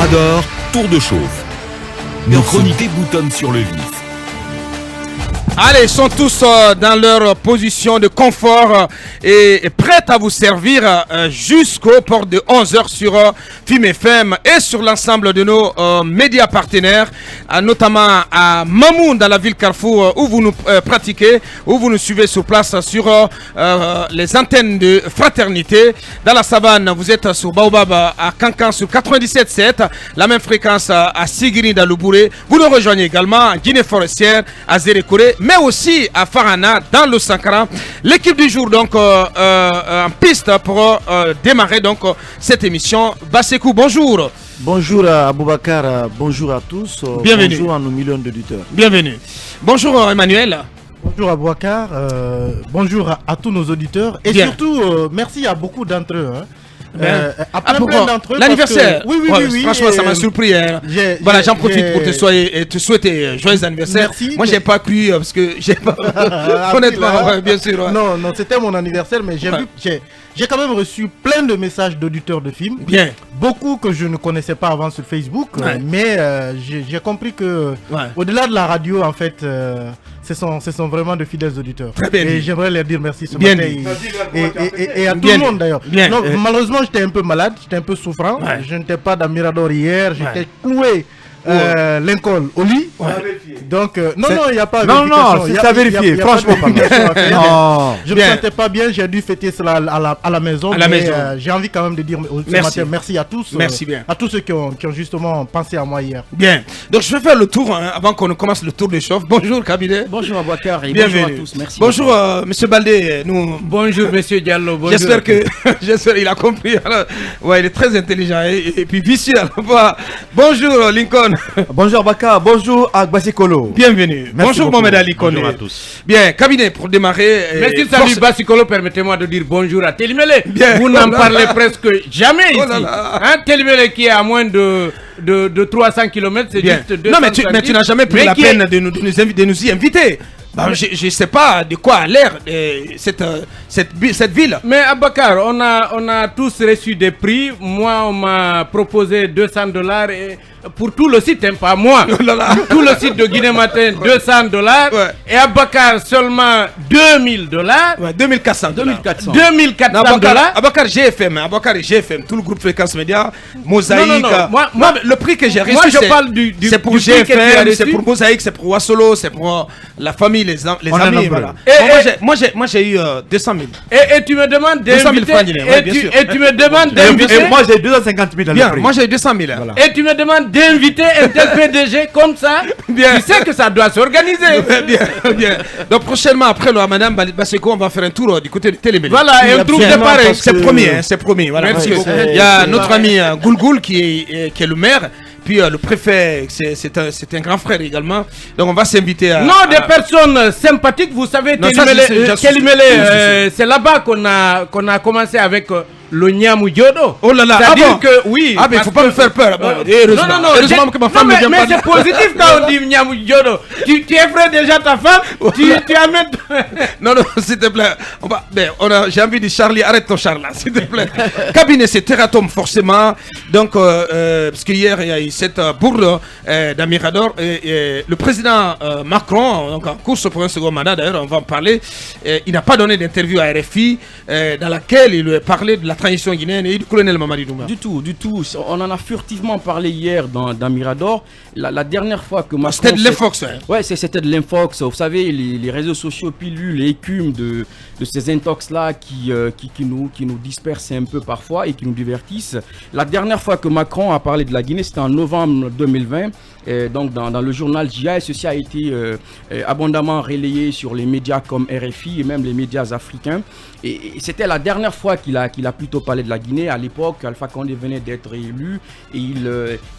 Mirador, tour de chauffe. Nos chroniqués boutonnent sur le vif. Allez, ils sont tous dans leur position de confort et prêts à vous servir jusqu'au port de 11h sur FIM FM et sur l'ensemble de nos médias partenaires, notamment à Mamou dans la ville Carrefour où vous nous pratiquez, où vous nous suivez sur place sur les antennes de Fraternité. Dans la savane, vous êtes sur Baobab à Cancan sur 97.7, la même fréquence à Sigiri dans Loubouré. Vous nous rejoignez également à Guinée Forestière, à Zérékoré, mais aussi à Farana dans le Sankara. L'équipe du jour donc en piste pour démarrer donc cette émission. Bassekou, bonjour. Bonjour à Aboubacar, bonjour à tous. Bienvenue. Bonjour à nos millions d'auditeurs. Bienvenue. Bonjour Emmanuel. Bonjour Aboubacar, bonjour à tous nos auditeurs et surtout merci à beaucoup d'entre eux. À plein d'entre eux. L'anniversaire. Oui. Franchement, ça m'a surpris. Hein. Voilà, j'en profite pour te souhaiter joyeux anniversaire. Merci. Moi, j'ai pas cru parce que j'ai pas. Honnêtement, bien sûr. Ouais. Non, c'était mon anniversaire, mais j'ai quand même reçu plein de messages d'auditeurs de films. Bien. Beaucoup que je ne connaissais pas avant sur Facebook, mais j'ai compris que au-delà de la radio, en fait, ce sont vraiment de fidèles auditeurs. Très bien. Et j'aimerais leur dire merci ce bien matin et à tout le monde d'ailleurs. Malheureusement, j'étais un peu malade, j'étais un peu souffrant. Je n'étais pas dans Mirador hier, j'étais cloué. Lincoln au lit. Donc non, il n'y a pas c'est à vérifier, franchement. Je ne me sentais pas bien, j'ai dû fêter cela à la maison. J'ai envie quand même de dire ce matin merci à tous. Merci bien. À tous ceux qui ont justement pensé à moi hier. Bien. Donc je vais faire le tour avant qu'on commence le tour de chauffe. Bonjour Kabinet. Bonjour Aboubacar et bienvenue. Bonjour à tous. Merci. Bonjour Monsieur Baldé. Bonjour Monsieur Diallo. J'espère qu'il a compris. Alors, il est très intelligent et puis vicieux. Bonjour Lincoln. Bonjour Baka, bonjour Bassikolo. Bienvenue. Bonjour Mohamed Ali Kone. Bonjour à tous. Bien, cabinet pour démarrer. Merci, salut Bassikolo, permettez-moi de dire bonjour à Télimélé. Vous n'en parlez presque jamais ici. Télimélé qui est à moins de 300 km, c'est juste 200 Non, mais tu n'as jamais pris la peine de nous y inviter. Je ne sais pas de quoi a l'air cette ville. Mais Abakar, on a tous reçu des prix. Moi, on m'a proposé $200 et pour tout le site, pas moi. Tout le site de Guinée Matin, $200. Et Abakar, seulement $2000. 2400. Abakar GFM. Abakar GFM. Tout le groupe Fréquence Média. Mosaïque. Moi, le prix que j'ai reçu, je parle c'est pour GFM, c'est pour Mosaïque, c'est pour Wassolo, c'est pour la famille, les amis. Voilà. Moi, j'ai eu 200 000. Et tu me demandes d'inviter. Et tu me demandes d'inviter. Moi, j'ai 250 000 dans le prix. Moi, j'ai eu 200 000. Et tu me demandes d'inviter un tel PDG comme ça. Tu sais que ça doit s'organiser. Bien. Donc, prochainement, après le Ramadan, Baseko, on va faire un tour du côté de Télémédia. Voilà, un tour de pareil. C'est promis. Voilà, parce que il y a notre ami Goulgoul qui est le maire. Puis le préfet, c'est un grand frère également. Donc on va s'inviter à... Non, des personnes sympathiques, vous savez, c'est là-bas qu'on a commencé avec... le Niamou Diodo. Oh là là, c'est-à-dire que oui. Mais il faut pas me faire peur. Heureusement que ma femme ne vient pas. Mais c'est positif quand on dit Niamou Diodo. Tu effraies déjà ta femme. Tu amènes. Non, s'il te plaît. J'ai envie de Charlie, arrête ton char là, s'il te plaît. Cabinet, c'est Terratom forcément. Donc, parce qu'hier, il y a eu cette bourde d'Amirador. Le président Macron, donc en course pour un second mandat, d'ailleurs, on va en parler. Il n'a pas donné d'interview à RFI dans laquelle il parlait de la transition guinéenne et du colonel Mamadi Douma. Du tout. On en a furtivement parlé hier dans Mirador. La dernière fois que Macron... C'était de l'Infox. Ouais, c'était de l'Infox. Vous savez, les réseaux sociaux pilules, écument de ces intox-là qui nous dispersent un peu parfois et qui nous divertissent. La dernière fois que Macron a parlé de la Guinée, c'était en novembre 2020. Donc dans le journal JA, ceci a été abondamment relayé sur les médias comme RFI et même les médias africains. Et c'était la dernière fois qu'il a plutôt parlé de la Guinée. À l'époque, Alpha Condé venait d'être élu et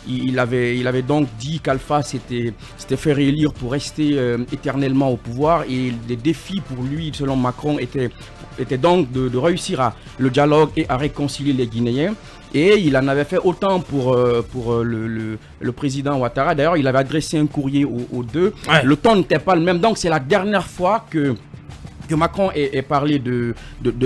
il avait donc dit qu'Alpha s'était fait réélire pour rester éternellement au pouvoir. Et les défis pour lui, selon Macron, étaient donc de réussir le dialogue et à réconcilier les Guinéens. Et il en avait fait autant pour le président Ouattara. D'ailleurs, il avait adressé un courrier aux deux. Ouais. Le ton n'était pas le même. Donc, c'est la dernière fois que que Macron ait parlé de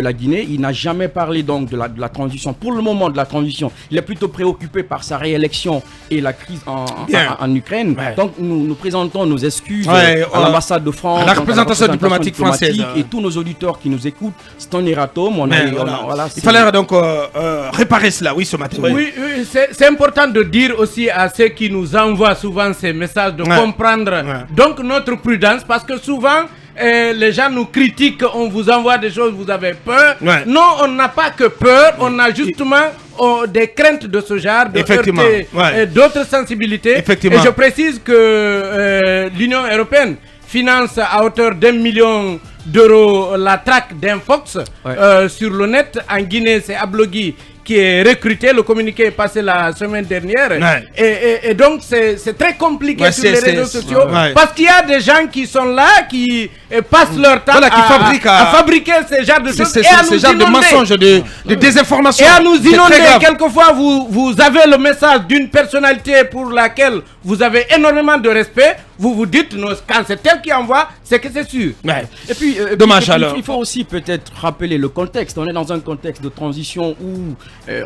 la Guinée, il n'a jamais parlé donc de la transition. Pour le moment de la transition, il est plutôt préoccupé par sa réélection et la crise en Ukraine. Ouais. Donc nous présentons nos excuses à l'ambassade de France, à la représentation diplomatique française et tous nos auditeurs qui nous écoutent. C'est un erratum. Il fallait donc réparer cela, oui, ce matin. Oui, c'est important de dire aussi à ceux qui nous envoient souvent ces messages de comprendre donc notre prudence, parce que souvent les gens nous critiquent, on vous envoie des choses, vous avez peur. Non, on n'a pas que peur, on a justement des craintes de ce genre, de heurter d'autres sensibilités. Et je précise que l'Union européenne finance à hauteur d'1 million d'euros la traque d'Infox sur le net. En Guinée, c'est Ablogui qui est recruté. Le communiqué est passé la semaine dernière. Et donc, c'est très compliqué sur les réseaux sociaux parce qu'il y a des gens qui sont là, qui passent leur temps à fabriquer ce genre de choses et à nous inonder. De mensonges, de désinformation. Et à nous inonder. Quelquefois, vous avez le message d'une personnalité pour laquelle vous avez énormément de respect. Vous vous dites, quand c'est elle qui envoie, c'est que c'est sûr. Et puis, dommage alors. Il faut aussi peut-être rappeler le contexte. On est dans un contexte de transition où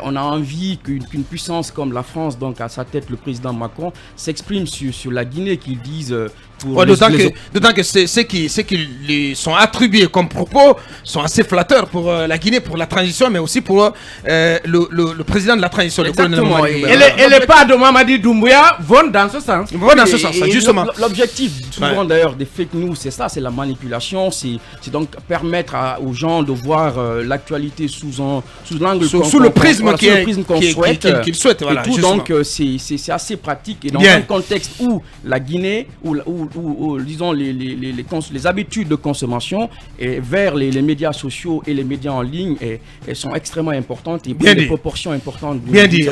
on a envie qu'une puissance comme la France, donc à sa tête le président Macron, s'exprime sur la Guinée, qu'ils disent... D'autant que ceux qui lui sont attribués comme propos sont assez flatteurs pour la Guinée, pour la transition, mais aussi pour le président de la transition, le colonel Mamadi. Et les pas de Mamadi Doumbouya vont dans ce sens. Justement. L'objectif souvent d'ailleurs des fake news, c'est ça, c'est la manipulation, c'est donc permettre aux gens de voir l'actualité sous l'angle sous le prisme qu'il souhaite. Voilà, donc c'est assez pratique. Et dans un contexte où la Guinée, où disons les habitudes de consommation vers les médias sociaux et les médias en ligne sont extrêmement importantes et prennent des proportions importantes. Bien dit,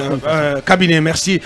cabinet, merci.